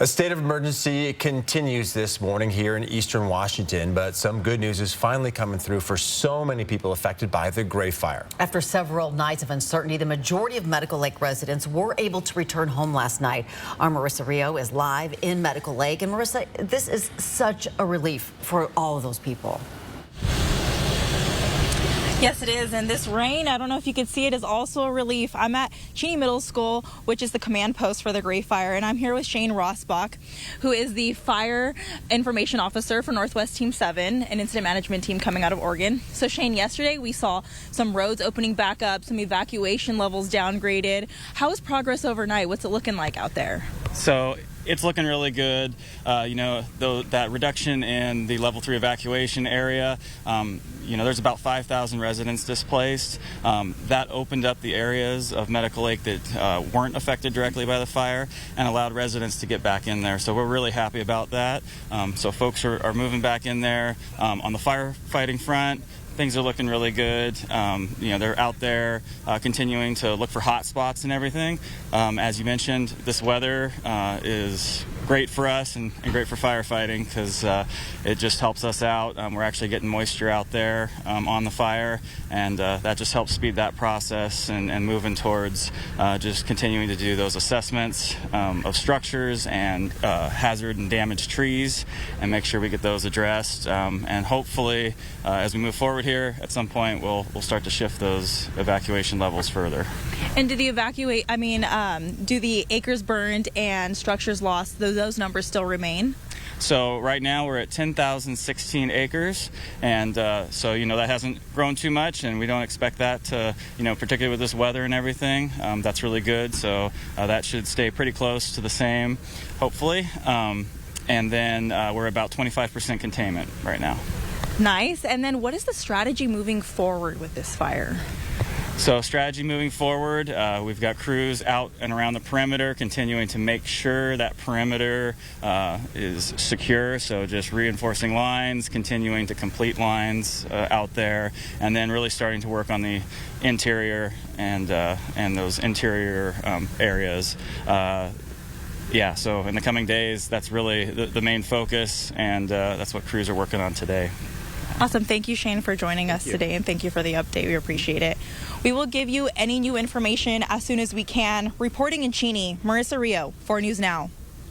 A state of emergency continues this morning here in eastern Washington, but some good news is finally coming through for so many people affected by the Gray Fire. After several nights of uncertainty, the majority of Medical Lake residents were able to return home last night. Our Marissa Rio is live in Medical Lake. And Marissa, this is such a relief for all of those people. Yes, it is. And this rain, I don't know if you can see it, is also a relief. I'm at Cheyne Middle School, which is the command post for the Gray Fire, and I'm here with Cheyne Rossbach, who is the Fire Information Officer for Northwest Team 7, an incident management team coming out of Oregon. So, Cheyne, yesterday we saw some roads opening back up, some evacuation levels downgraded. How is progress overnight? What's it looking like out there? So it's looking really good. That reduction in the level 3 evacuation area, there's about 5,000 residents displaced. That opened up the areas of Medical Lake that weren't affected directly by the fire and allowed residents to get back in there. So we're really happy about that. So folks are moving back in there. On the firefighting front, things are looking really good. They're out there continuing to look for hot spots and everything. As you mentioned, this weather is great for us and great for firefighting because it just helps us out. We're actually getting moisture out there on the fire, and that just helps speed that process and moving towards just continuing to do those assessments of structures and hazard and damaged trees and make sure we get those addressed. And hopefully, as we move forward here, at some point we'll start to shift those evacuation levels further. And do the acres burned and structures lost, those numbers still remain? So right now we're at 10,016 acres, and that hasn't grown too much, and we don't expect that to, particularly with this weather and everything, that's really good. So that should stay pretty close to the same, hopefully. And then we're about 25% containment right now. Nice. And then what is the strategy moving forward with this fire? So strategy moving forward, we've got crews out and around the perimeter continuing to make sure that perimeter is secure. So just reinforcing lines, continuing to complete lines out there, and then really starting to work on the interior and those interior areas. So in the coming days, that's really the main focus, and that's what crews are working on today. Awesome. Thank you, Cheyne, for joining us today, and thank you for the update. We appreciate it. We will give you any new information as soon as we can. Reporting in Cheyne, Marissa Rio, 4 News Now.